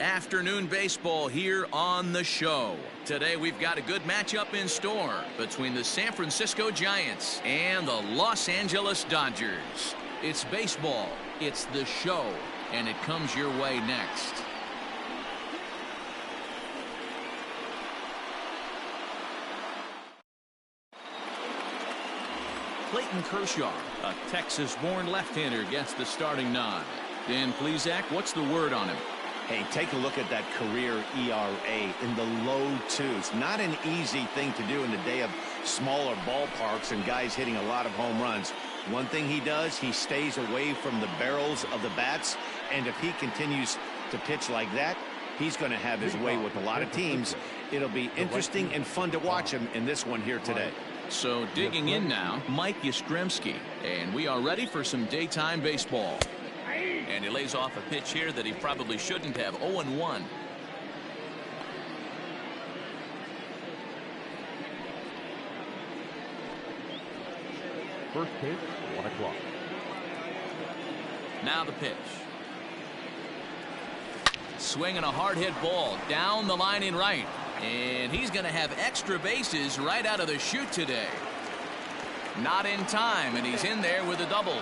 Afternoon baseball here on the show. Today we've got a good matchup in store between the San Francisco Giants and the Los Angeles Dodgers. It's baseball, it's the show, and it comes your way next. Clayton Kershaw, a Texas-born left-hander, gets the starting nod. Dan Plesac, what's the word on him? Hey, take a look at that career ERA in the low twos. Not an easy thing to do in the day of smaller ballparks and guys hitting a lot of home runs. One thing he does, he stays away from the barrels of the bats, and if he continues to pitch like that, he's going to have his way with a lot of teams. It'll be interesting and fun to watch him in this one here today. So digging in now, Mike Yastrzemski, and we are ready for some daytime baseball. And he lays off a pitch here that he probably shouldn't have. 0-1. First pitch, 1 o'clock. Now the pitch. Swinging a hard hit ball down the line in right. And he's going to have extra bases right out of the chute today. Not in time, and he's in there with a double.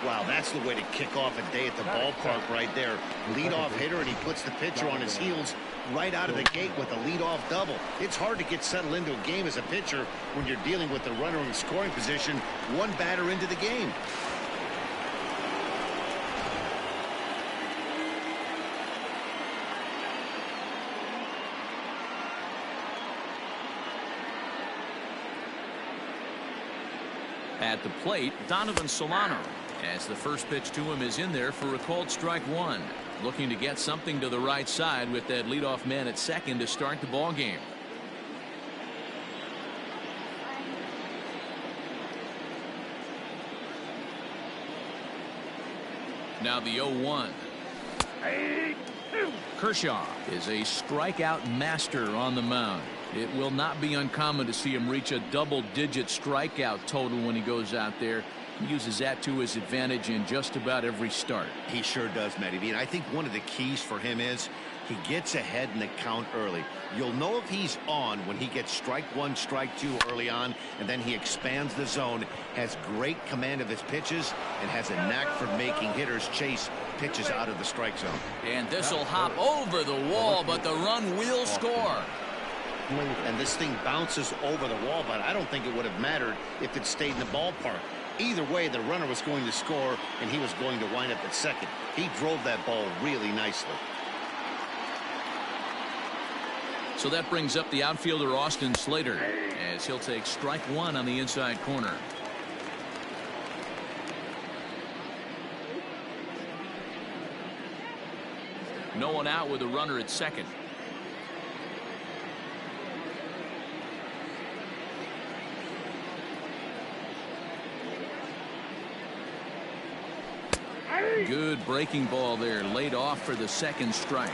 Wow, that's the way to kick off a day at the ballpark right there. Leadoff hitter, and he puts the pitcher on his heels right out of the gate with a leadoff double. It's hard to get settled into a game as a pitcher when you're dealing with the runner in scoring position one batter into the game. At the plate, Donovan Solano, as the first pitch to him is in there for a called strike one. Looking to get something to the right side with that leadoff man at second to start the ball game. Now the 0-1. Kershaw is a strikeout master on the mound. It will not be uncommon to see him reach a double-digit strikeout total when he goes out there. He uses that to his advantage in just about every start. He sure does, Matty V. And I think one of the keys for him is he gets ahead in the count early. You'll know if he's on when he gets strike one, strike two early on, and then he expands the zone, has great command of his pitches, and has a knack for making hitters chase pitches out of the strike zone. And this will hop over the wall, but the run will score. And this thing bounces over the wall, but I don't think it would have mattered if it stayed in the ballpark. Either way, the runner was going to score, and he was going to wind up at second. He drove that ball really nicely. So that brings up the outfielder Austin Slater, as he'll take strike one on the inside corner. No one out with a runner at second. Good breaking ball there, laid off for the second strike.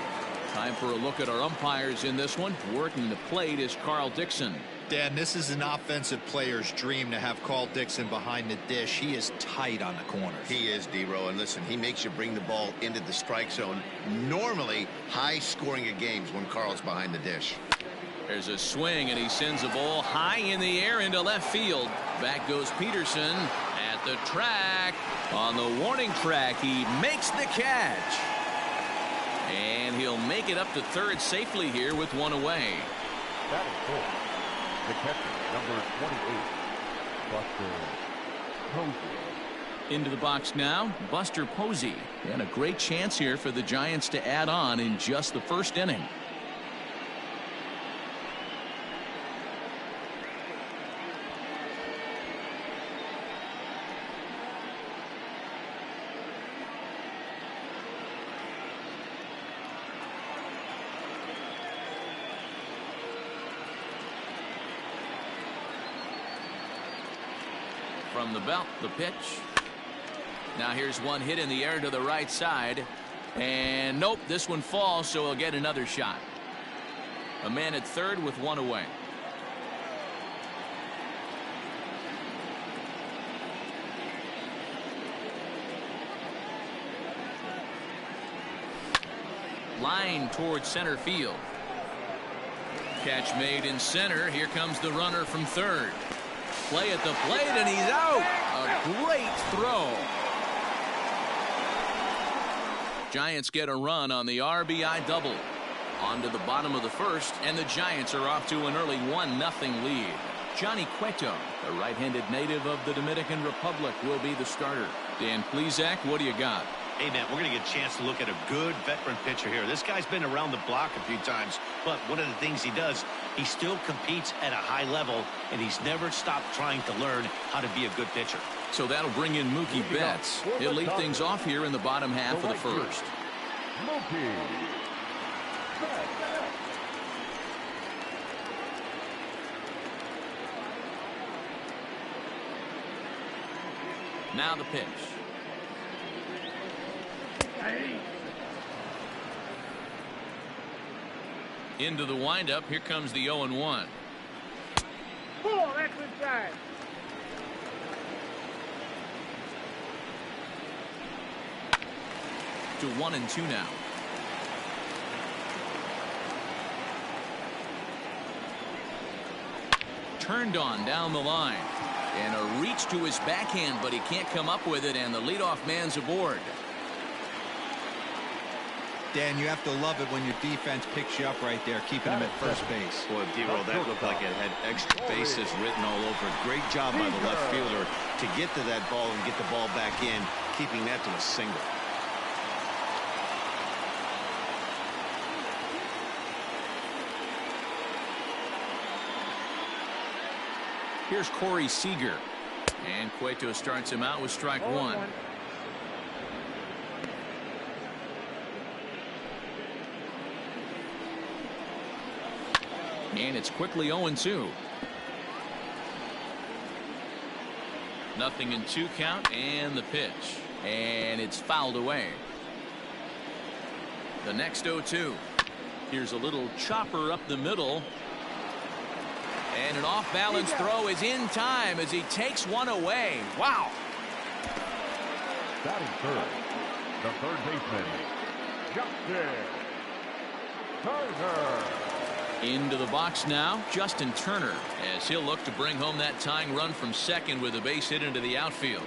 Time for a look at our umpires in this one. Working the plate is Carl Dixon. Dan, this is an offensive player's dream to have Carl Dixon behind the dish. He is tight on the corners. He is, D-Row, and listen, he makes you bring the ball into the strike zone. Normally high scoring of games when Carl's behind the dish. There's a swing, and he sends a ball high in the air into left field. Back goes Peterson at the track. On the warning track, he makes the catch. And he'll make it up to third safely here with one away. That is full. The catcher, number 28, Buster Posey. Into the box now, Buster Posey. And a great chance here for the Giants to add on in just the first inning. From the belt, the pitch. Now here's one hit in the air to the right side. And nope, this one falls, so he'll get another shot. A man at third with one away. line towards center field. Catch made in center. Here comes the runner from third. Play at the plate, and he's out. A great throw. Giants get a run on the RBI double. On to the bottom of the first, and the Giants are off to an early 1-0 lead. Johnny Cueto, a right-handed native of the Dominican Republic, will be the starter. Dan Plesac, what do you got? Hey, Matt, we're going to get a chance to look at a good veteran pitcher here. This guy's been around the block a few times, but one of the things he does, he still competes at a high level, and he's never stopped trying to learn how to be a good pitcher. So that'll bring in Mookie Betts. He'll lead things off here in the bottom half of the first. Mookie Betts. Now the pitch. Into the windup. Here comes the 0-1. Pull, that's inside. To 1-2 now. Turned on down the line. And a reach to his backhand, but he can't come up with it, and the leadoff man's aboard. Dan, you have to love it when your defense picks you up right there, keeping him at first base. Boy, D-Roll, that looked like it had extra bases written all over it. Great job by the left fielder to get to that ball and get the ball back in, keeping that to a single. Here's Corey Seager. And Cueto starts him out with strike one. And it's quickly 0-2. 0-2 count, and the pitch. And it's fouled away. The next 0-2. Here's a little chopper up the middle. And an off-balance throw is in time as he takes one away. Wow. Batting third, the third baseman, Justin Turner. Into the box now, Justin Turner, as he'll look to bring home that tying run from second with a base hit into the outfield.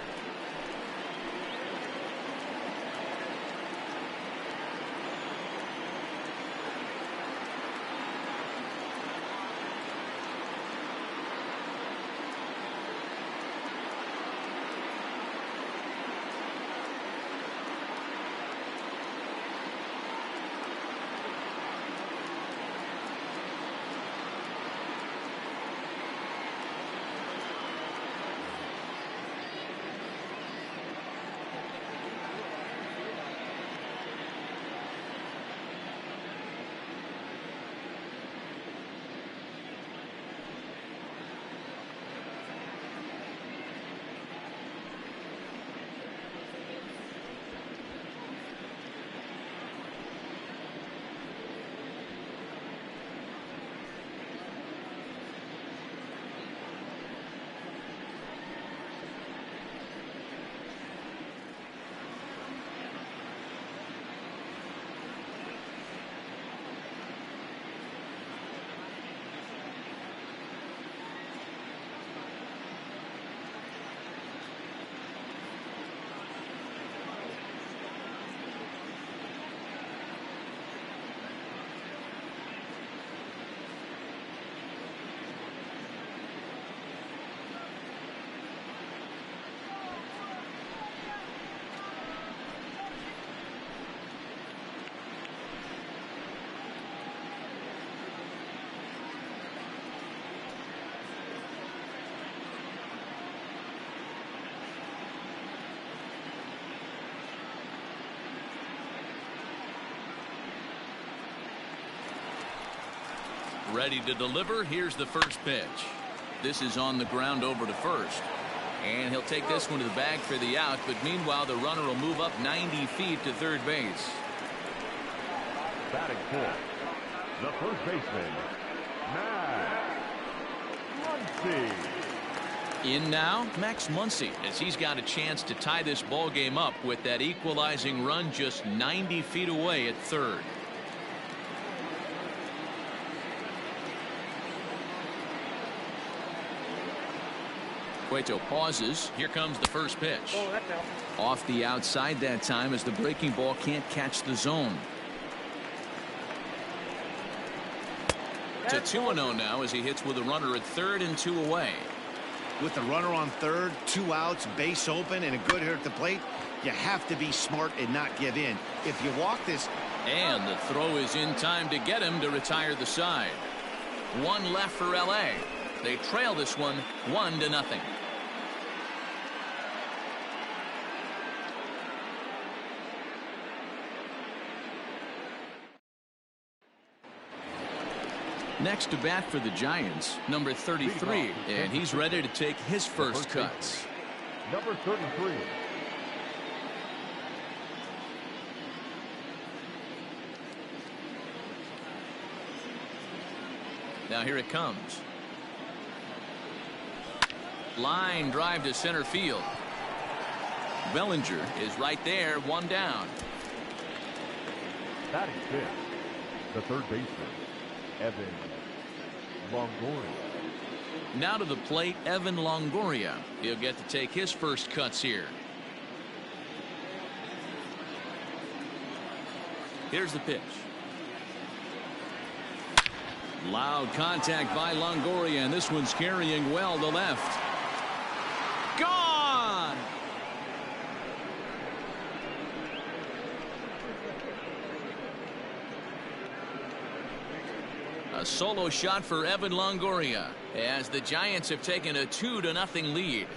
Ready to deliver. Here's the first pitch. This is on the ground over to first. And he'll take this one to the bag for the out, but meanwhile the runner will move up 90 feet to third base. Batting fourth, the first baseman, Max Muncy. In now, Max Muncy, as he's got a chance to tie this ball game up with that equalizing run just 90 feet away at third. Cueto pauses. Here comes the first pitch. Oh, that's out. Off the outside that time as the breaking ball can't catch the zone. To 2-0 now as he hits with a runner at third and 2 away. With the runner on third, 2 outs, base open, and a good hitter at the plate, you have to be smart and not give in. If you walk this... And the throw is in time to get him to retire the side. 1 left for LA. They trail this one 1-0. Next to bat for the Giants, number 33, and he's ready to take his first cuts. Number 33. Now here it comes. Line drive to center field. Bellinger is right there, 1 down. Batting fifth, the third baseman, Evan Longoria. Now to the plate, Evan Longoria. He'll get to take his first cuts here. Here's the pitch. Loud contact by Longoria, and this one's carrying well to left. Gone! A solo shot for Evan Longoria as the Giants have taken a 2-0 lead.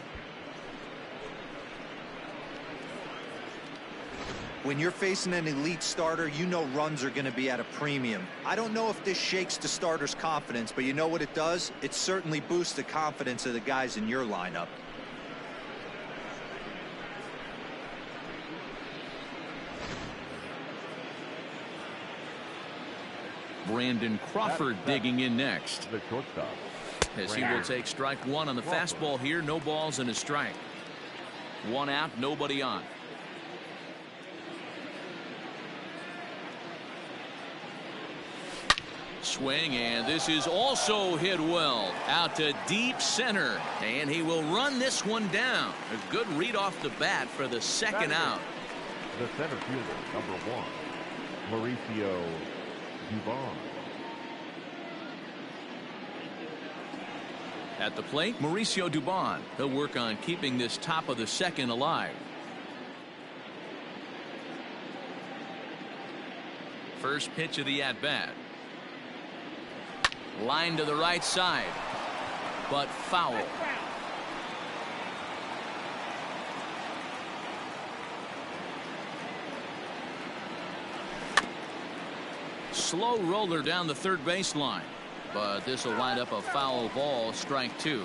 When you're facing an elite starter, you know runs are going to be at a premium. I don't know if this shakes the starter's confidence, but you know what it does? It certainly boosts the confidence of the guys in your lineup. Brandon Crawford digging in next. The shortstop. As he will take strike 1 on the fastball here. No balls and a strike. 1 out, nobody on. Swing, and this is also hit well out to deep center, and he will run this one down. A good read off the bat for the second out. The center fielder, number 1, Mauricio Dubon. At the plate, Mauricio Dubon. He'll work on keeping this top of the second alive. First pitch of the at-bat. Line to the right side, but foul. Slow roller down the third baseline, but this will wind up a foul ball, strike 2.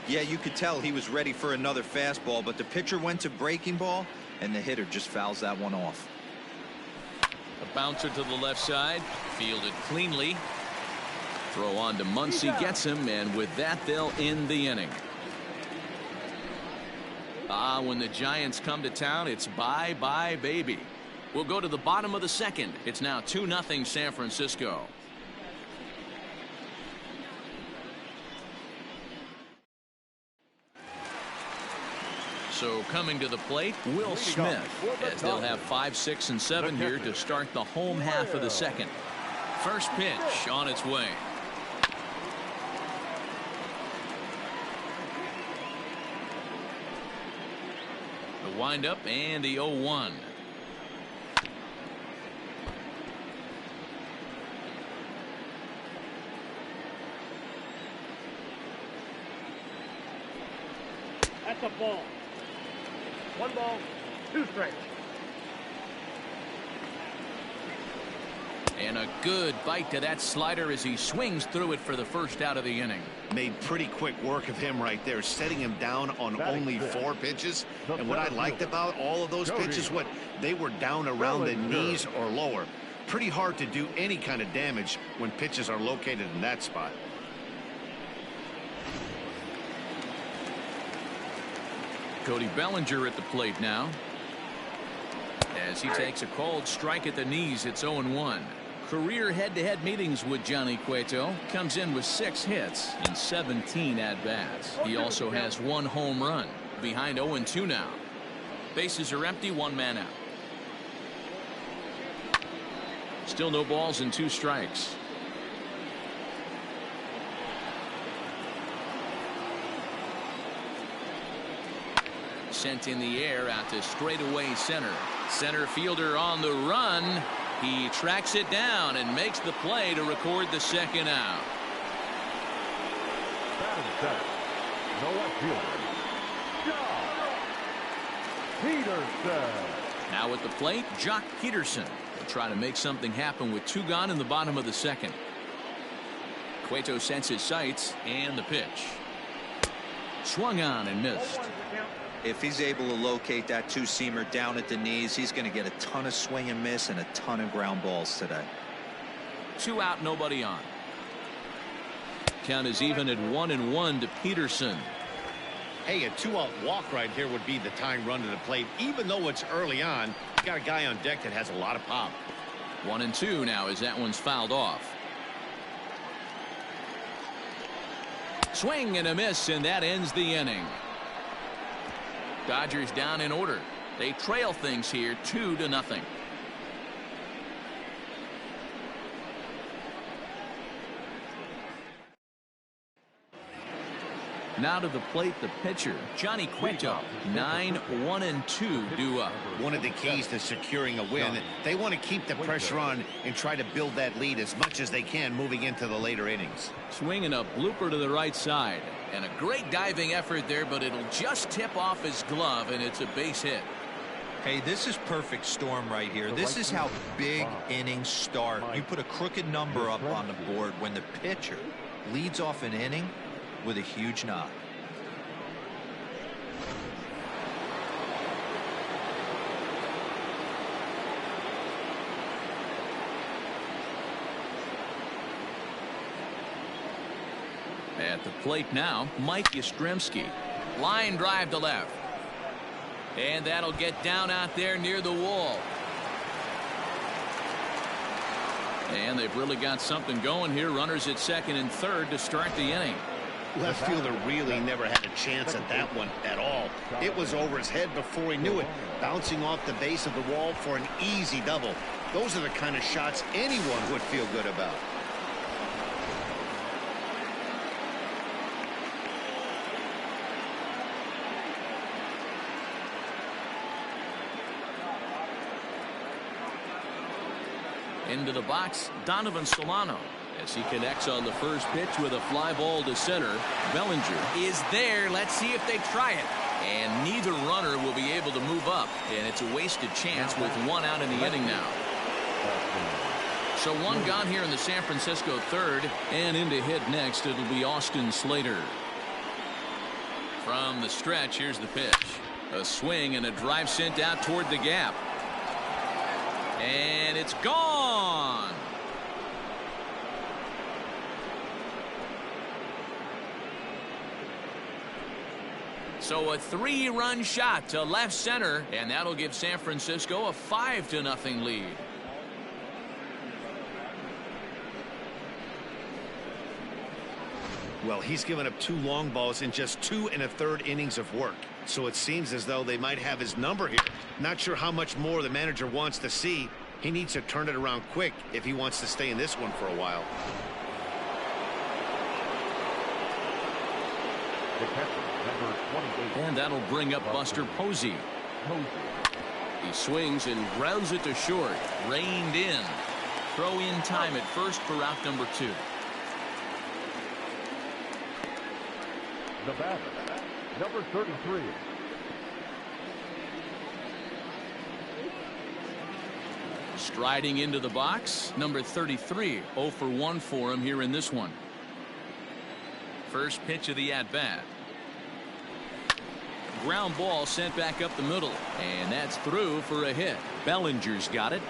Yeah, you could tell he was ready for another fastball, but the pitcher went to breaking ball, and the hitter just fouls that one off. A bouncer to the left side, fielded cleanly. Throw on to Muncy, gets him, and with that they'll end the inning. When the Giants come to town, it's bye-bye baby. We'll go to the bottom of the second. It's now 2-0 San Francisco. So coming to the plate, Will Smith, as they'll have 5, 6, and 7 here to start the home half of the second. First pitch on its way. The windup and the 0-1. That's a ball. 1 ball, 2 strikes. And a good bite to that slider as he swings through it for the first out of the inning. Made pretty quick work of him right there, setting him down on only 4 pitches. And what I liked about all of those pitches, they were down around the knees or lower. Pretty hard to do any kind of damage when pitches are located in that spot. Cody Bellinger at the plate now. As he takes a cold strike at the knees, it's 0-1. Career head-to-head meetings with Johnny Cueto. Comes in with 6 hits in 17 at-bats. He also has 1 home run. Behind 0-2 now. Bases are empty, 1 man out. Still no balls and 2 strikes. Sent in the air out to straightaway center. Center fielder on the run. He tracks it down and makes the play to record the 2nd out. Batting center. No left fielder. Jock Peterson. Now at the plate, Jock Peterson will try to make something happen with 2 gone in the bottom of the 2nd. Cueto sets his sights and the pitch. Swung on and missed. If he's able to locate that 2-seamer down at the knees, he's going to get a ton of swing and miss and a ton of ground balls today. 2 out, nobody on. Count is even at 1-1 to Peterson. Hey, a 2-out walk right here would be the tying run to the plate. Even though it's early on, you got a guy on deck that has a lot of pop. 1-2 now as that one's fouled off. Swing and a miss, and that ends the inning. Dodgers down in order. They trail things here 2-0. Now to the plate, the pitcher, Johnny Cueto. 9-1-2 due up. One of the keys to securing a win, they want to keep the pressure on and try to build that lead as much as they can moving into the later innings. Swinging a blooper to the right side. And a great diving effort there, but it'll just tip off his glove, and it's a base hit. Hey, this is perfect storm right here. This is how big innings start. You put a crooked number up on the board when the pitcher leads off an inning with a huge knock. At the plate now, Mike Yastrzemski. Line drive to left. And that'll get down out there near the wall. And they've really got something going here. Runners at 2nd and 3rd to start the inning. Left fielder really never had a chance at that one at all. It was over his head before he knew it, bouncing off the base of the wall for an easy double. Those are the kind of shots anyone would feel good about. Into the box, Donovan Solano, as he connects on the first pitch with a fly ball to center. Bellinger is there. Let's see if they try it. And neither runner will be able to move up. And it's a wasted chance with 1 out in the inning now. So 1 gone here in the San Francisco 3rd. And in to hit next, it'll be Austin Slater. From the stretch, here's the pitch. A swing and a drive sent out toward the gap. And it's gone. So a 3-run shot to left center, and that'll give San Francisco a 5-0 lead. Well, he's given up 2 long balls in just 2 1/3 innings of work. So it seems as though they might have his number here. Not sure how much more the manager wants to see. He needs to turn it around quick if he wants to stay in this one for a while. The catcher, number 28. And that'll bring up Buster Posey. He swings and grounds it to short. Reined in. Throw in time at first for out number 2. The batter, number 33. Striding into the box, number 33. 0 for 1 for him here in this one. First pitch of the at-bat. Ground ball sent back up the middle, and that's through for a hit. Bellinger's got it.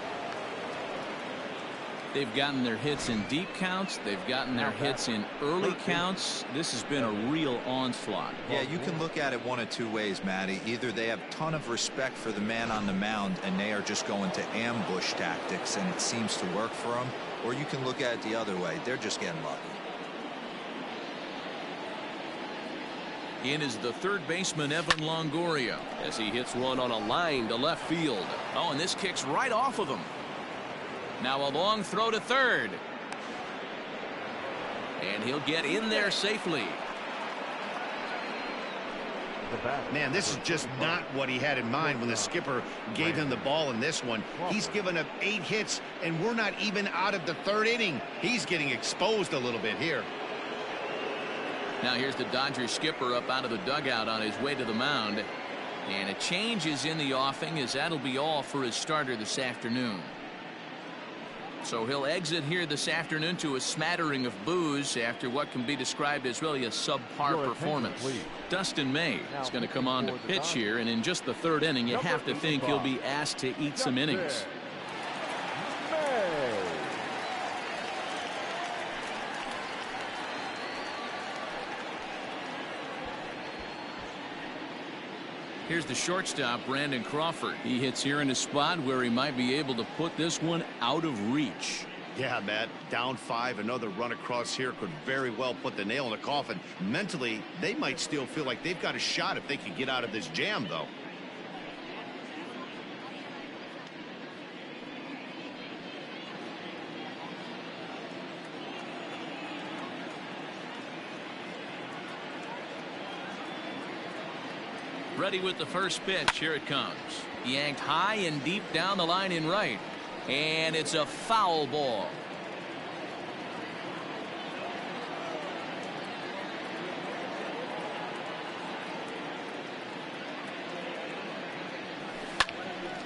They've gotten their hits in deep counts. They've gotten their hits in early counts. This has been a real onslaught. Yeah, you can look at it one of two ways, Matty. Either they have a ton of respect for the man on the mound and they are just going to ambush tactics and it seems to work for them, or you can look at it the other way. They're just getting lucky. In is the third baseman, Evan Longoria, as he hits one on a line to left field. Oh, and this kicks right off of him. Now a long throw to third. And he'll get in there safely. Man, this is just not what he had in mind when the skipper gave him the ball in this one. He's given up 8 hits, and we're not even out of the third inning. He's getting exposed a little bit here. Now here's the Dodgers skipper up out of the dugout on his way to the mound. And a change is in the offing, as that'll be all for his starter this afternoon. So he'll exit here this afternoon to a smattering of boos after what can be described as really a subpar performance. Dustin May is going to come on to pitch here, and in just the third inning, you have to think he'll be asked to eat some innings. Here's the shortstop, Brandon Crawford. He hits here in a spot where he might be able to put this one out of reach. Yeah, Matt, down 5, another run across here could very well put the nail in the coffin. Mentally, they might still feel like they've got a shot if they can get out of this jam, though. Ready with the first pitch. Here it comes. Yanked high and deep down the line in right. And it's a foul ball.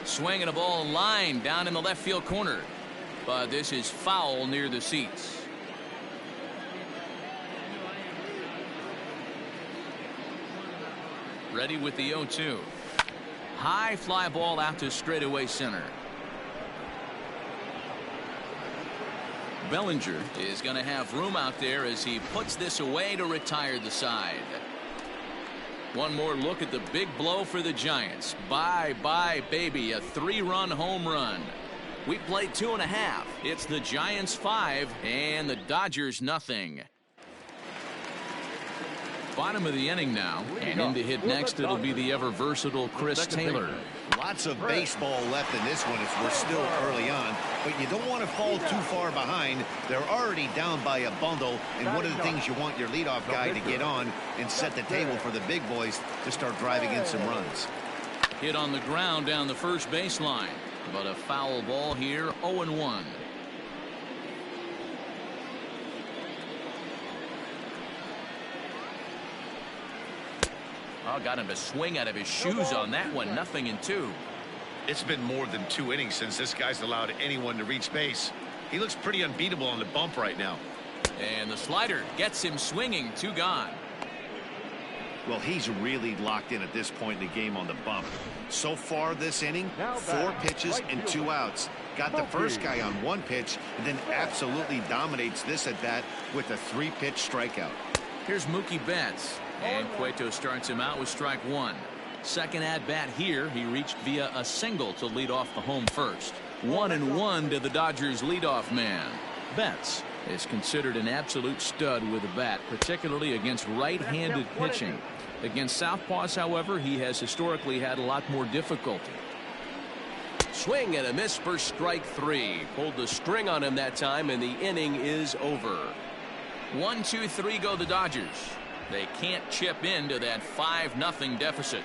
Swinging a ball line down in the left field corner. But this is foul near the seats. Ready with the 0-2. High fly ball out to straightaway center. Bellinger is going to have room out there as he puts this away to retire the side. One more look at the big blow for the Giants. Bye, baby. A 3-run home run. We played 2.5. It's the Giants 5 and the Dodgers nothing. Bottom of the inning now, and in to hit next it'll be the ever versatile Chris Taylor. Lots of baseball left in this one as we're still early on, but you don't want to fall too far behind. They're already down by a bundle, and one of the things you want your leadoff guy to get on and set the table for the big boys to start driving in some runs. Hit on the ground down the first baseline, but a foul ball here. 0-1. Oh, got him to swing out of his shoes on that one. 0-2. It's been more than 2 innings since this guy's allowed anyone to reach base. He looks pretty unbeatable on the bump right now. And the slider gets him swinging. 2 gone. Well, he's really locked in at this point in the game on the bump. So far this inning, 4 pitches and 2 outs. Got the first guy on 1 pitch and then absolutely dominates this at bat with a 3-pitch strikeout. Here's Mookie Betts. And Cueto starts him out with strike 1. Second at bat here, he reached via a single to lead off the home first. 1-1 to the Dodgers leadoff man. Betts is considered an absolute stud with a bat, particularly against right-handed pitching. Against southpaws, however, he has historically had a lot more difficulty. Swing and a miss for strike 3. Pulled the string on him that time, and the inning is over. 1-2-3 go the Dodgers. They can't chip into that 5-0 deficit.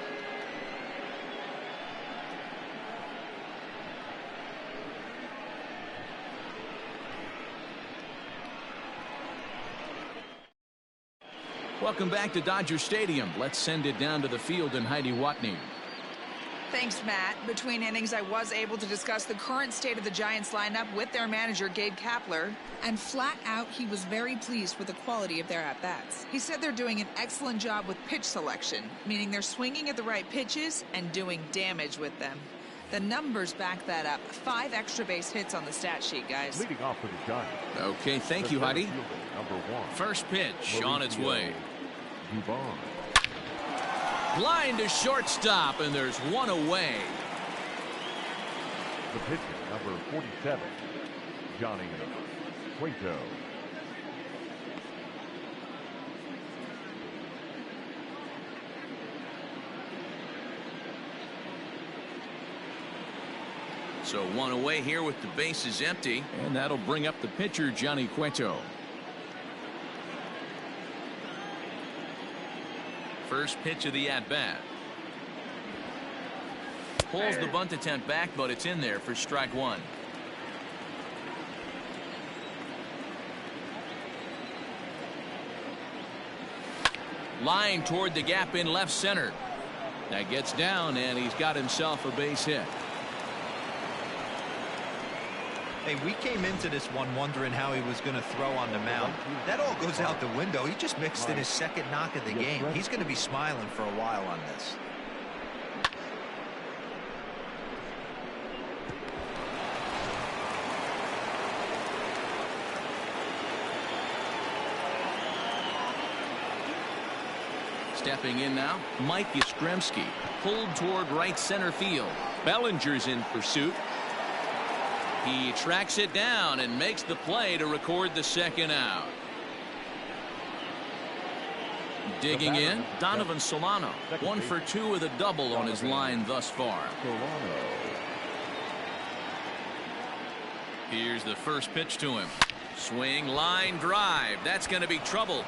Welcome back to Dodger Stadium. Let's send it down to the field and Heidi Watney. Thanks, Matt. Between innings, I was able to discuss the current state of the Giants lineup with their manager, Gabe Kapler. And flat out, he was very pleased with the quality of their at-bats. He said they're doing an excellent job with pitch selection, meaning they're swinging at the right pitches and doing damage with them. The numbers back that up. 5 extra base hits on the stat sheet, guys. Leading off for the Giants. Okay, thank you, Heidi. Number 1. First pitch on its way. Dubon. Line to shortstop, and there's one away. The pitcher, number 47, Johnny Cueto. So one away here with the bases empty, and that'll bring up the pitcher, Johnny Cueto. First pitch of the at-bat. Pulls the bunt attempt back, but it's in there for strike 1. Line toward the gap in left center. That gets down, and he's got himself a base hit. Hey, we came into this one wondering how he was going to throw on the mound. That all goes out the window. He just mixed in his second knock of the game. He's going to be smiling for a while on this. Stepping in now, Mike Yastrzemski, pulled toward right center field. Bellinger's in pursuit. He tracks it down and makes the play to record the second out. Digging in, Donovan Solano. 1 for 2 with a double on his line thus far. Here's the first pitch to him. Swing, line drive. That's going to be trouble.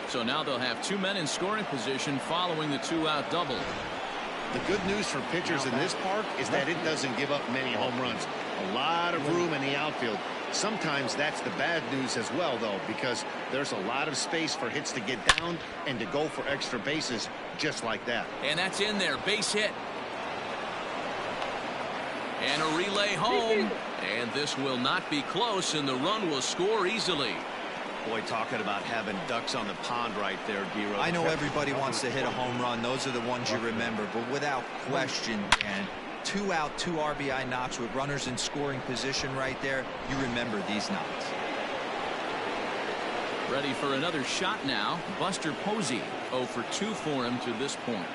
So now they'll have 2 men in scoring position following the 2-out double. The good news for pitchers in this park is that it doesn't give up many home runs. A lot of room in the outfield. Sometimes that's the bad news as well, though, because there's a lot of space for hits to get down and to go for extra bases just like that. And that's in there. Base hit. And a relay home. And this will not be close, and the run will score easily. Boy, talking about having ducks on the pond right there, D-Rose. I know everybody wants to hit a home run. Those are the ones you remember. But without question, Dan, 2 out, 2 RBI knocks with runners in scoring position right there. You remember these knocks. Ready for another shot now. Buster Posey, 0 for 2 for him to this point.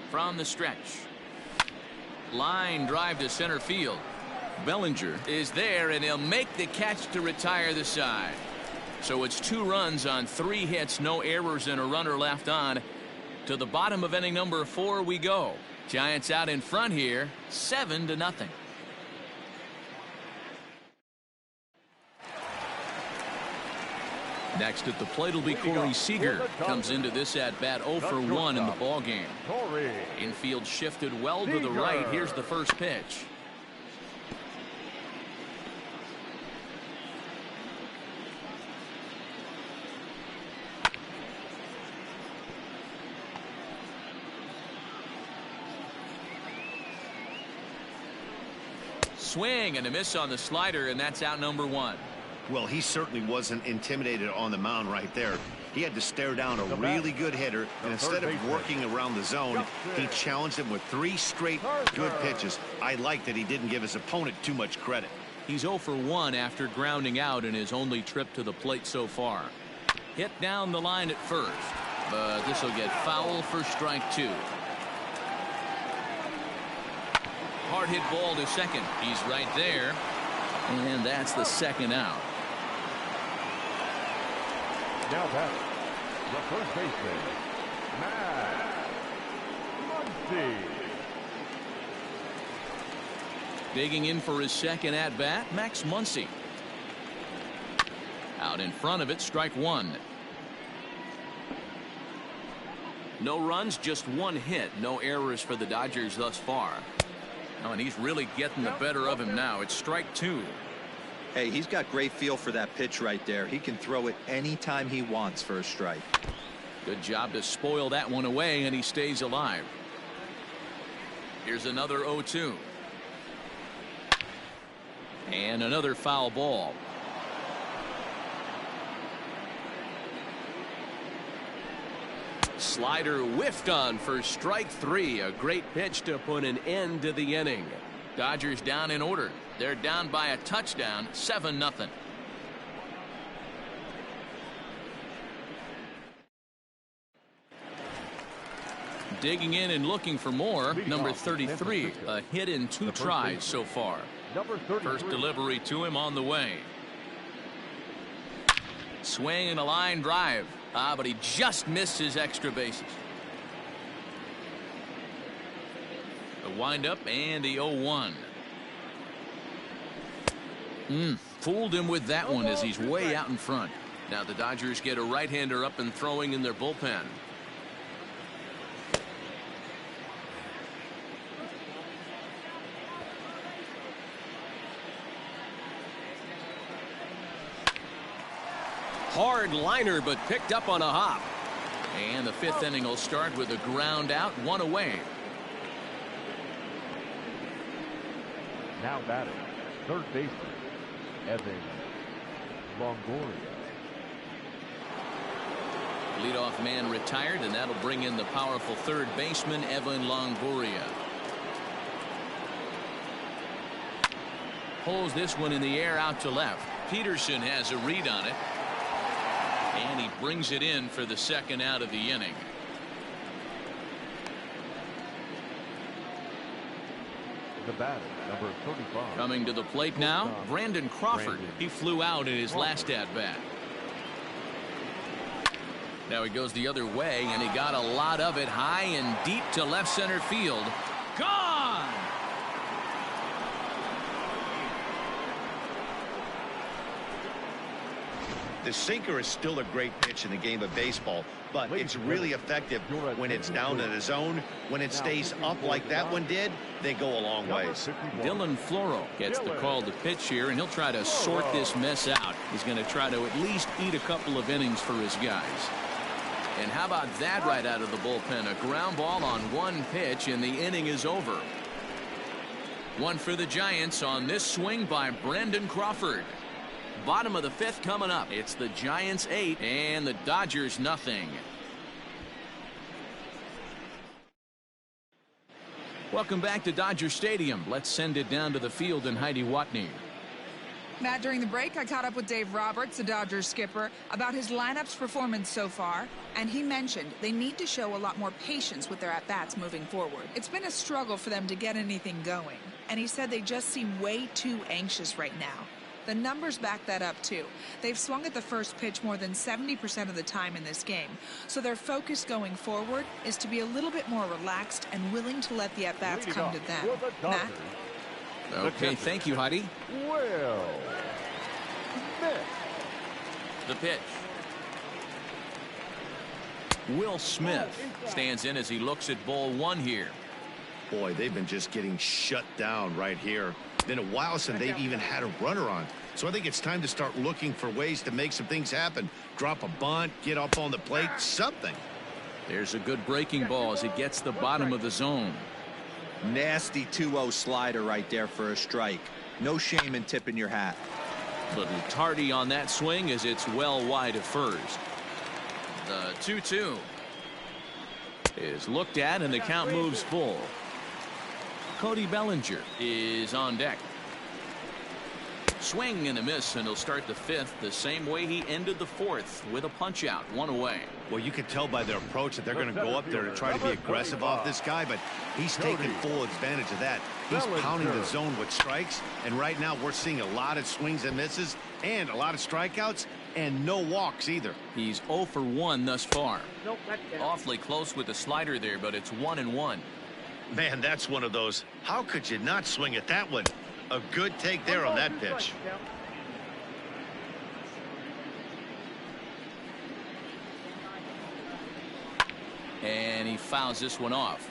From the stretch. Line drive to center field. Bellinger is there, and he'll make the catch to retire the side. So it's 2 runs on 3 hits, no errors, and a runner left on. To the bottom of inning number 4 we go. Giants out in front here, 7-0. Next at the plate will be Corey Seager. Comes into this at-bat 0 for 1 in the ballgame. Infield shifted well to the right. Here's the first pitch. Swing and a miss on the slider, and that's out number 1. Well, he certainly wasn't intimidated on the mound right there. He had to stare down a really good hitter, and instead of working around the zone, he challenged him with 3 straight good pitches. I like that he didn't give his opponent too much credit. He's 0 for 1 after grounding out in his only trip to the plate so far. Hit down the line at first, but this will get foul for strike 2. Hard hit ball to second. He's right there, and that's the second out. Now back, the first baseman, Matt Muncy. Digging in for his second at-bat, Max Muncy. Out in front of it, strike 1. No runs, just 1 hit. No errors for the Dodgers thus far. Oh, and he's really getting the better of him now. It's strike 2. Hey, he's got great feel for that pitch right there. He can throw it anytime he wants for a strike. Good job to spoil that one away, and he stays alive. Here's another 0-2. And another foul ball. Slider whiffed on for strike 3. A great pitch to put an end to the inning. Dodgers down in order. They're down by a touchdown, 7-0. Digging in and looking for more, number 33, a hit in 2 tries so far. First delivery to him on the way. Swing and a line drive. But he just missed his extra bases. The windup and the 0-1. Fooled him with that one as he's way out in front. Now the Dodgers get a right-hander up and throwing in their bullpen. Hard liner, but picked up on a hop. And the 5th inning will start with a ground out, 1 away. Now batting, third baseman, Evan Longoria. Leadoff man retired, and that'll bring in the powerful third baseman, Evan Longoria. Pulls this one in the air out to left. Peterson has a read on it. And he brings it in for the 2nd out of the inning. The batter, number 35. Coming to the plate now, Brandon Crawford. He flew out in his last at-bat. Now he goes the other way, and he got a lot of it high and deep to left center field. Gone! The sinker is still a great pitch in the game of baseball, but it's really effective when it's down in the zone. When it stays up like that one did, they go a long ways. Dylan Floro gets the call to pitch here, and he'll try to sort this mess out. He's going to try to at least eat a couple of innings for his guys. And how about that right out of the bullpen? A ground ball on one pitch, and the inning is over. One for the Giants on this swing by Brandon Crawford. Bottom of the 5th coming up. It's the Giants 8 and the Dodgers nothing. Welcome back to Dodger Stadium. Let's send it down to the field and Heidi Watney. Matt, during the break, I caught up with Dave Roberts, the Dodgers skipper, about his lineup's performance so far, and he mentioned they need to show a lot more patience with their at-bats moving forward. It's been a struggle for them to get anything going, and he said they just seem way too anxious right now. The numbers back that up, too. They've swung at the first pitch more than 70% of the time in this game. So their focus going forward is to be a little bit more relaxed and willing to let the at-bats come to them. Matt? Okay, thank you, Heidi. Well, The pitch. Will Smith stands in as he looks at ball 1 here. Boy, they've been just getting shut down right here. Been a while since they've even had a runner on. So I think it's time to start looking for ways to make some things happen. Drop a bunt, get up on the plate, something. There's a good breaking ball as he gets the bottom of the zone. Nasty 2-0 slider right there for a strike. No shame in tipping your hat. Little tardy on that swing as it's well wide of first. The 2-2 is looked at and the count moves full. Cody Bellinger is on deck. Swing and a miss, and he'll start the 5th the same way he ended the 4th with a punch out, 1 away. Well, you can tell by their approach that they're going to go up there to try to be aggressive off this guy, but he's taking full advantage of that. He's pounding the zone with strikes, and right now we're seeing a lot of swings and misses and a lot of strikeouts and no walks either. He's 0 for 1 thus far. Awfully close with the slider there, but it's 1-1. Man, that's one of those. How could you not swing at that one? A good take there on that pitch. And he fouls this one off.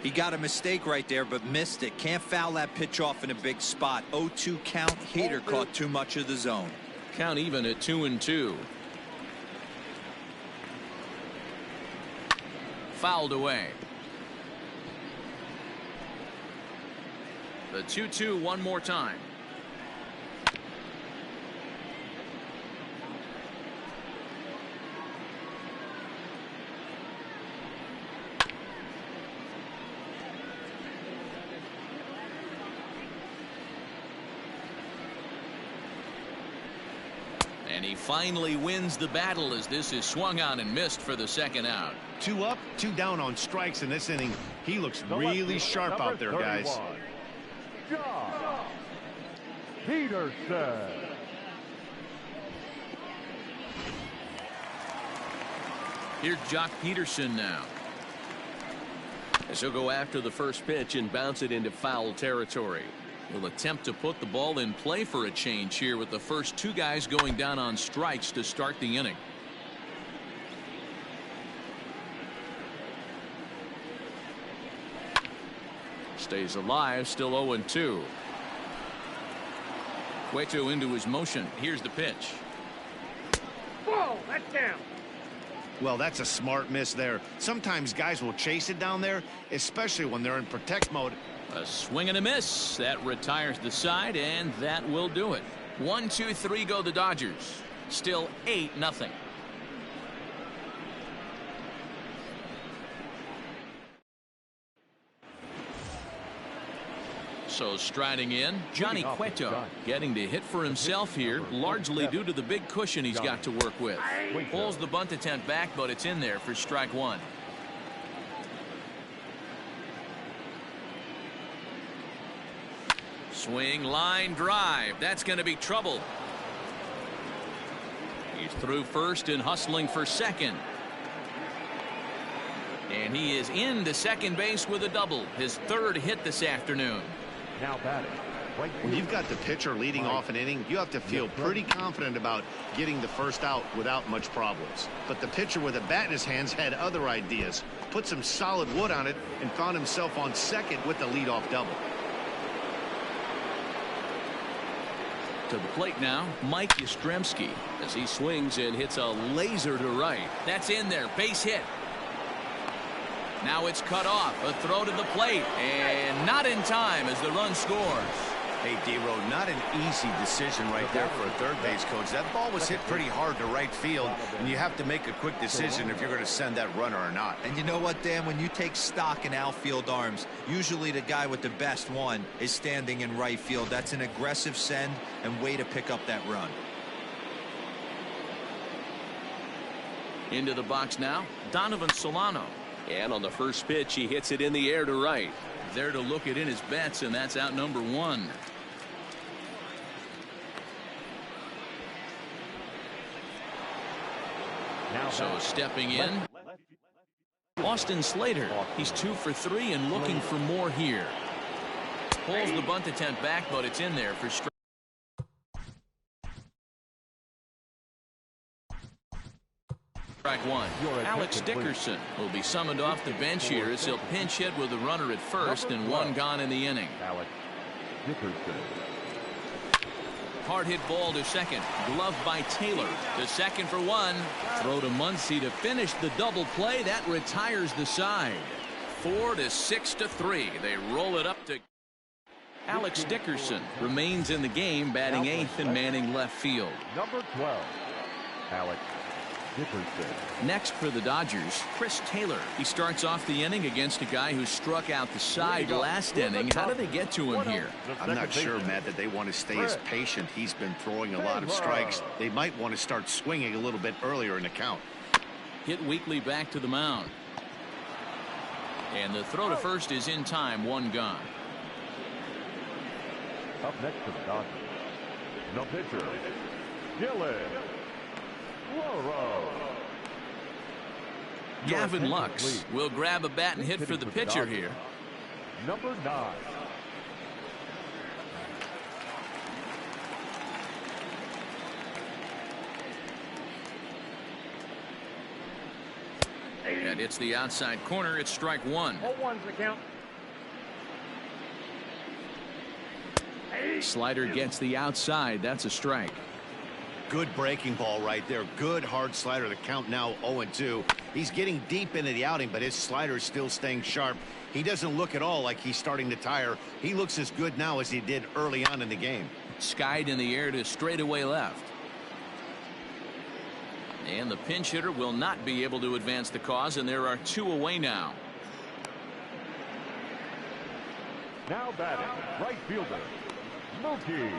He got a mistake right there, but missed it. Can't foul that pitch off in a big spot. 0-2 count. Heater caught too much of the zone. Count even at 2-2. Fouled away. The 2-2 one more time. And he finally wins the battle as this is swung on and missed for the second out. 2 up, 2 down on strikes in this inning. He looks really sharp out there, guys. Josh Peterson. Here's Jock Peterson now. As he'll go after the first pitch and bounce it into foul territory. He'll attempt to put the ball in play for a change here with the first 2 guys going down on strikes to start the inning. Stays alive, still 0-2. Cueto into his motion. Here's the pitch. Whoa, that's down. Well, that's a smart miss there. Sometimes guys will chase it down there, especially when they're in protect mode. A swing and a miss. That retires the side, and that will do it. 1-2-3 go the Dodgers. Still 8-0. So striding in, Johnny Cueto getting to hit for himself here, largely due to the big cushion he's got to work with. Pulls the bunt attempt back, but it's in there for strike 1. Swing, line, drive. That's going to be trouble. He's through first and hustling for second. And he is into second base with a double. His 3rd hit this afternoon. Now batting. When you've got the pitcher leading off an inning, you have to feel pretty confident about getting the first out without much problems. But the pitcher with a bat in his hands had other ideas. Put some solid wood on it and found himself on second with the leadoff double. To the plate now, Mike Yastrzemski as he swings and hits a laser to right. That's in there. Base hit. Now it's cut off. A throw to the plate. And not in time as the run scores. Hey, D-Road, not an easy decision right there for a third base coach. That ball was hit pretty hard to right field, and you have to make a quick decision if you're going to send that runner or not. And you know what, Dan? When you take stock in outfield arms, usually the guy with the best one is standing in right field. That's an aggressive send and way to pick up that run. Into the box now, Donovan Solano. And on the first pitch, he hits it in the air to right. There to look it in his bets, and that's out number 1. So stepping in, Austin Slater. He's 2 for 3 and looking for more here. Pulls the bunt attempt back, but it's in there for strike. Strike 1. Alex Dickerson will be summoned off the bench here as he'll pinch hit with the runner at first and 1 gone in the inning. Alex Dickerson. Hard hit ball to second. Glove by Taylor. To second for 1. Throw to Muncy to finish the double play. That retires the side. 4-6-3. They roll it up to Alex Dickerson. Remains in the game, batting 8th and manning left field. Number 12, Alex Dickerson. Next for the Dodgers, Chris Taylor. He starts off the inning against a guy who struck out the side last inning. How did they get to him here? I'm not sure, Matt, that they want to stay as patient. He's been throwing a lot of strikes. They might want to start swinging a little bit earlier in the count. Hit weakly back to the mound. And the throw to first is in time. 1 gone. Up next to the Dodgers, no pitcher, Dylan Loro. Gavin Lux will grab a bat and hit for the pitcher here. Number 9. And it's the outside corner. It's strike 1. 0-1's the count. Slider gets the outside. That's a strike. Good breaking ball right there. Good hard slider. The count now 0-2. He's getting deep into the outing, but his slider is still staying sharp. He doesn't look at all like he's starting to tire. He looks as good now as he did early on in the game. Skied in the air to straightaway left. And the pinch hitter will not be able to advance the cause, and there are 2 away now. Now batting, right fielder, Mookie.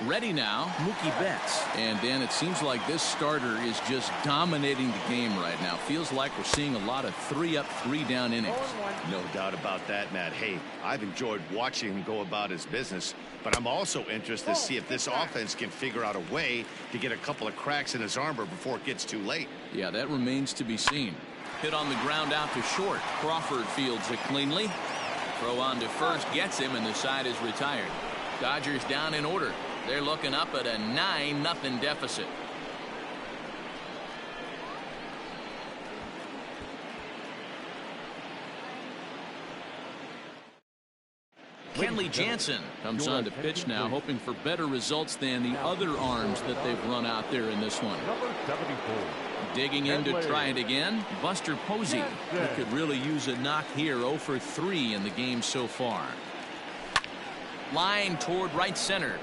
Ready now, Mookie Betts. And Dan, it seems like this starter is just dominating the game right now. Feels like we're seeing a lot of 3-up, 3-down innings. No doubt about that, Matt. Hey, I've enjoyed watching him go about his business, but I'm also interested to see if this offense can figure out a way to get a couple of cracks in his armor before it gets too late. Yeah, that remains to be seen. Hit on the ground out to short. Crawford fields it cleanly. Throw on to first gets him, and the side is retired. Dodgers down in order. They're looking up at a 9-0 deficit. Kenley Jansen comes on to pitch now, hoping for better results than the other arms that they've run out there in this one. Number 74. Digging in to try it again, Buster Posey, who could really use a knock here. 0 for 3 in the game so far. Line toward right center.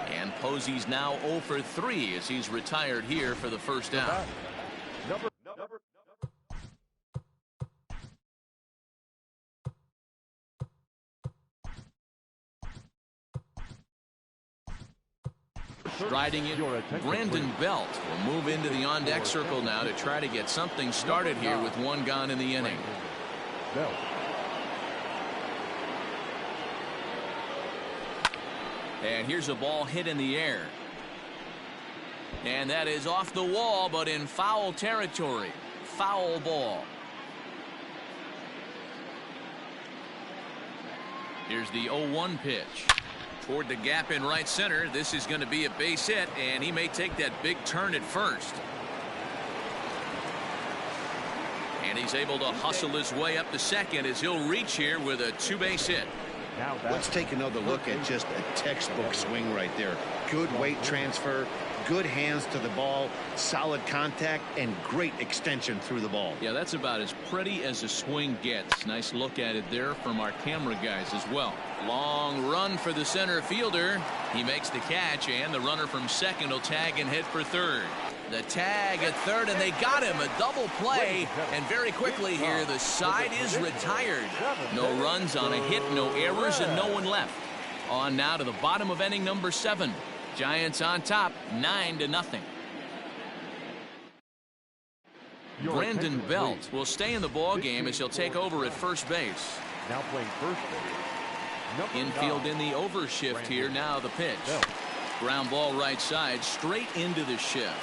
And Posey's now 0 for 3 as he's retired here for the first out. Striding it, Brandon Belt will move into the on-deck circle now to try to get something started here with 1 gone in the inning. And here's a ball hit in the air. And that is off the wall, but in foul territory. Foul ball. Here's the 0-1 pitch. Toward the gap in right center. This is going to be a base hit, and he may take that big turn at first. And he's able to hustle his way up to second as he'll reach here with a 2-base hit. Let's take another look at just a textbook swing right there. Good weight transfer, good hands to the ball, solid contact, and great extension through the ball. Yeah, that's about as pretty as a swing gets. Nice look at it there from our camera guys as well. Long run for the center fielder. He makes the catch, and the runner from second will tag and hit for third. The tag at third, and they got him. A double play, and very quickly here, the side is retired. No runs on a hit, no errors, and no one left. On now to the bottom of inning number 7. Giants on top, 9-0. Brandon Belt will stay in the ball game as he'll take over at first base. Now playing first base. Infield in the overshift here. Now the pitch. Ground ball right side, straight into the shift.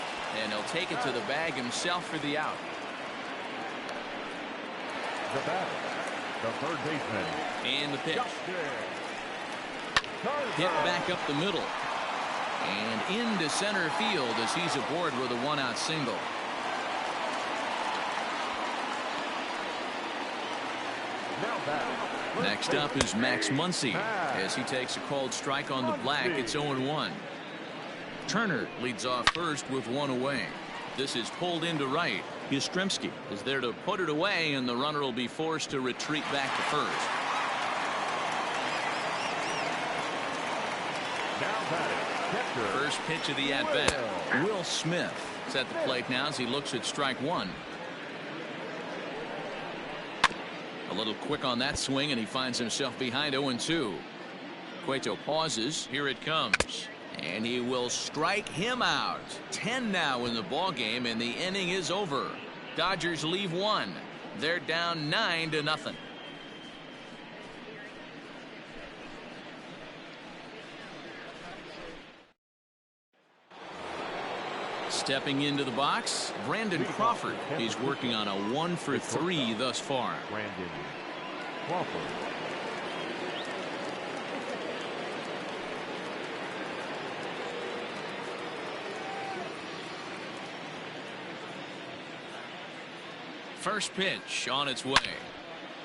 And he'll take it to the bag himself for the out. The batter, the third baseman. And the pitch. Hit back up the middle. And into center field as he's aboard with a 1-out single. Next up is Max Muncy as he takes a called strike on the black. It's 0-1. Turner leads off first with 1 away. This is pulled into right. Yastrzemski is there to put it away, and the runner will be forced to retreat back to first. First pitch of the at-bat. Will Smith is at the plate now as he looks at strike 1. A little quick on that swing, and he finds himself behind 0-2. Cueto pauses. Here it comes. And he will strike him out. 10 now in the ball game, and the inning is over. Dodgers leave 1. They're down 9-0. Stepping into the box, Brandon Crawford. He's working on a 1 for 3 thus far. Brandon Crawford. First pitch on its way.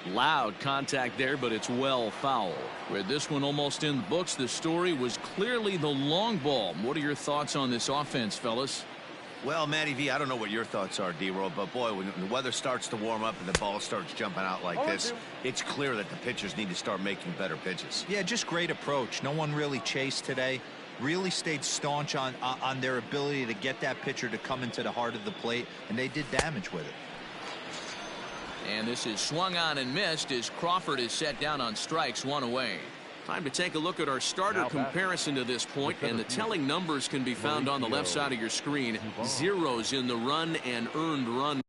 Loud contact there, but it's well foul. With this one almost in the books, the story was clearly the long ball. What are your thoughts on this offense, fellas? Well, Matty V, I don't know what your thoughts are, D-Roll, but boy, when the weather starts to warm up and the ball starts jumping out like this, it's clear that the pitchers need to start making better pitches. Yeah, just great approach. No one really chased today. Really stayed staunch on their ability to get that pitcher to come into the heart of the plate, and they did damage with it. And this is swung on and missed as Crawford is set down on strikes, 1 away. Time to take a look at our starter comparison to this point, and the telling numbers can be found on the left side of your screen. Zeros in the run and earned run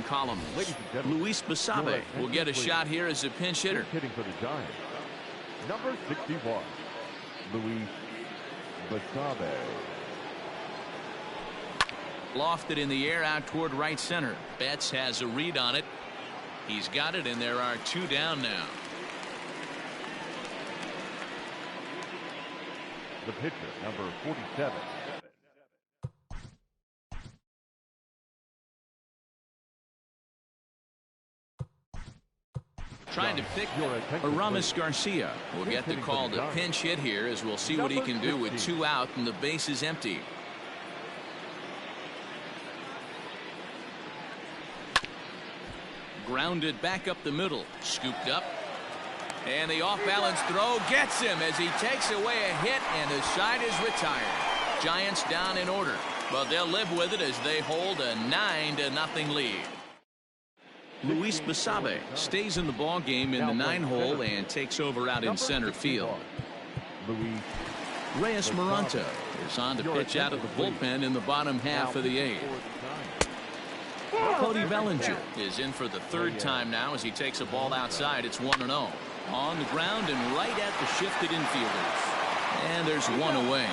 columns. Luis Basabe will get a shot here as a pinch hitter. Hitting for the Giants, number 61, Luis Basabe. Lofted in the air out toward right center. Betts has a read on it. He's got it, and there are 2 down now. The pitcher, number 47. Trying to pick Aramis Garcia will get the call to pinch hit here, as we'll see what he can do with 2 out and the base is empty. Grounded back up the middle, scooped up, and the off-balance throw gets him as he takes away a hit, and the side is retired. Giants down in order, but they'll live with it as they hold a 9-0 lead. Luis Basabe stays in the ball game in the 9-hole and takes over out in center field. Reyes Maranta is on to pitch out of the bullpen in the bottom half of the 8th. Cody Bellinger is in for the 3rd time now as he takes a ball outside. It's 1-0. On the ground and right at the shifted infielders. And there's 1 away.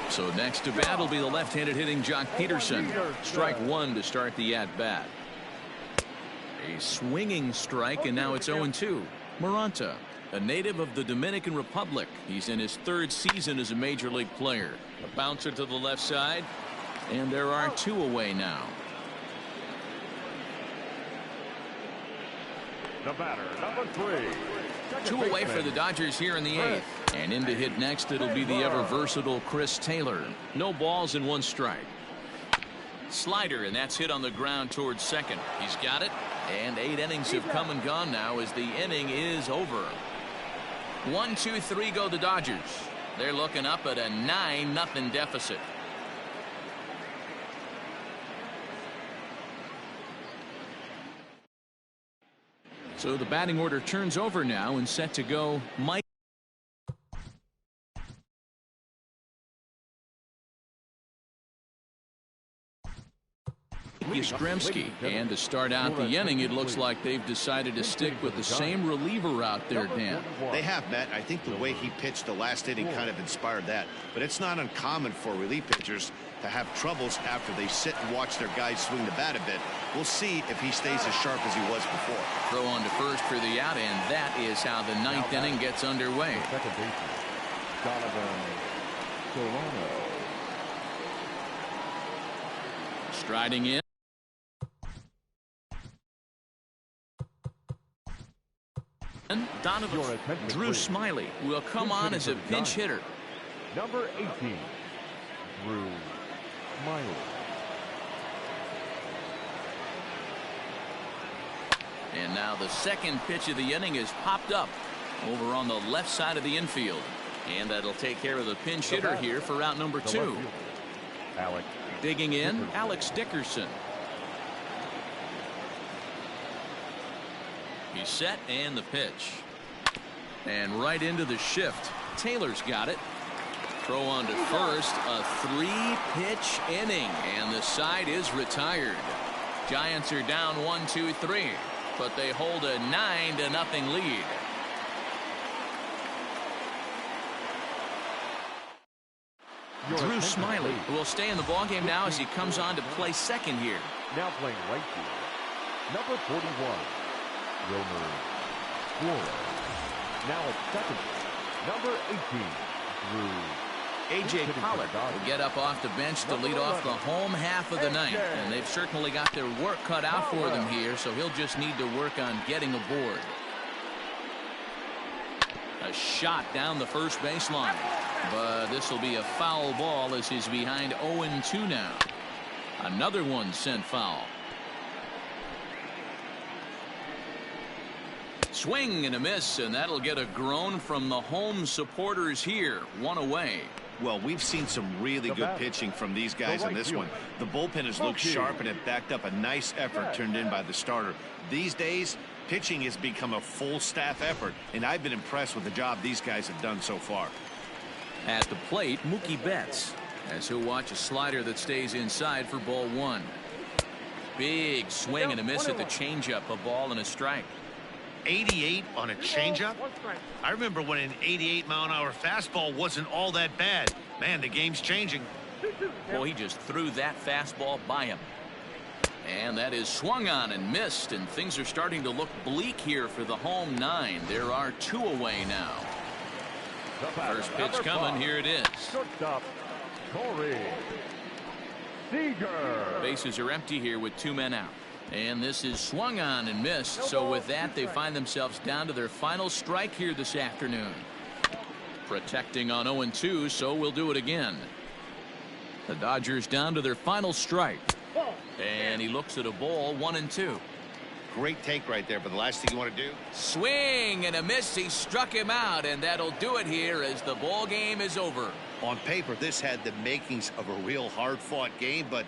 So next to bat will be the left-handed hitting Jock Peterson. Strike 1 to start the at-bat. A swinging strike, and now it's 0-2. Maranta, a native of the Dominican Republic. He's in his 3rd season as a major league player. A bouncer to the left side, and there are 2 away now. The batter, number 3. 2 away for the Dodgers here in the 8th. And in to hit next, it'll be the ever-versatile Chris Taylor. No balls and 1 strike. Slider, and that's hit on the ground towards second. He's got it, and 8 innings have come and gone now as the inning is over. 1, 2, 3 go the Dodgers. They're looking up at a 9-0 deficit. So the batting order turns over now and set to go Mike Yastrzemski. And to start out the inning, it looks like they've decided to stick with the same reliever out there, Dan. They have, Matt. I think the way he pitched the last inning kind of inspired that. But it's not uncommon for relief pitchers to have troubles after they sit and watch their guys swing the bat a bit. We'll see if he stays as sharp as he was before. Throw on to first for the out, and that is how the 9th inning gets underway. Second baseman, Donovan Solano. Striding in. Donovan Drew Smiley will come on as a pinch hitter. Number 18, Drew Smiley. And now the second pitch of the inning is popped up over on the left side of the infield. And that'll take care of the pinch hitter here for out number 2. Alex digging in, Alex Dickerson. He's set, and the pitch. And right into the shift. Taylor's got it. Throw on to first. A 3-pitch inning, and the side is retired. Giants are down 1-2-3, but they hold a 9-0 lead. Drew Smiley will stay in the ballgame now as he comes on to play second here. Now playing right field, number 41, Wilmer scorer. Now at second, number 18, Drew. A.J. Pollock will get up off the bench to lead off the home half of the ninth. And they've certainly got their work cut out for them here, so he'll just need to work on getting aboard. A shot down the first baseline. But this will be a foul ball as he's behind 0-2 now. Another one sent foul. Swing and a miss, and that'll get a groan from the home supporters here. One away. Well, we've seen some really good pitching from these guys on this one. The bullpen has looked sharp and it backed up a nice effort turned in by the starter. These days, pitching has become a full staff effort, and I've been impressed with the job these guys have done so far. At the plate, Mookie Betts, as he'll watch a slider that stays inside for ball one. Big swing and a miss at the changeup, a ball and a strike. 88 on a changeup? I remember when an 88-mile-an-hour fastball wasn't all that bad. Man, the game's changing. Well, he just threw that fastball by him. And that is swung on and missed, and things are starting to look bleak here for the home nine. There are two away now. First pitch coming. Here it is. Shortstop, Korebeast. Bases are empty here with two men out. And this is swung on and missed. So with that, they find themselves down to their final strike here this afternoon. Protecting on 0-2, so we'll do it again. The Dodgers down to their final strike. And he looks at a ball, 1-2. Great take right there, but the last thing you want to do? Swing and a miss. He struck him out, and that'll do it here as the ball game is over. On paper, this had the makings of a real hard-fought game, but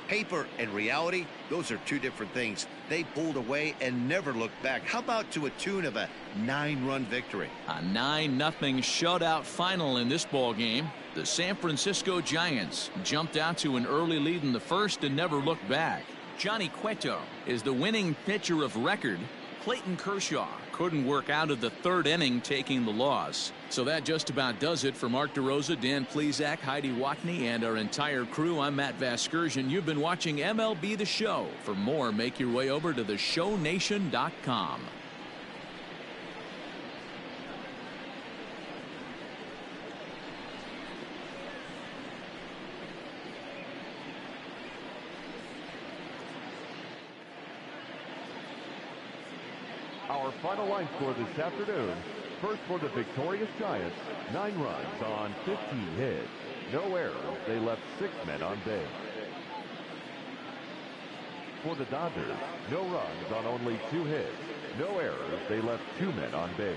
paper and reality, those are two different things. They pulled away and never looked back. How about to a tune of a 9-run victory? A 9-0 shutout final in this ball game. The San Francisco Giants jumped out to an early lead in the first and never looked back. Johnny Cueto is the winning pitcher of record. Clayton Kershaw couldn't work out of the third inning, taking the loss. So that just about does it. For Mark DeRosa, Dan Plesac, Heidi Watney, and our entire crew, I'm Matt Vasgersian. You've been watching MLB The Show. For more, make your way over to theshownation.com. Our final line score this afternoon. First for the victorious Giants, 9 runs on 15 hits. No errors. They left 6 men on base. For the Dodgers, no runs on only 2 hits. No errors. They left 2 men on base.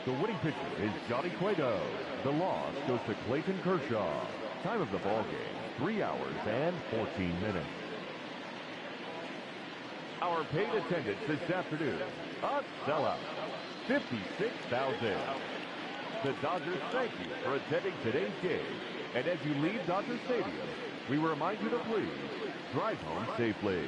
The winning pitcher is Johnny Cueto. The loss goes to Clayton Kershaw. Time of the ball game, 3 hours and 14 minutes. Our paid attendance this afternoon, a sellout, 56,000. The Dodgers thank you for attending today's game. And as you leave Dodger Stadium, we remind you to please drive home safely.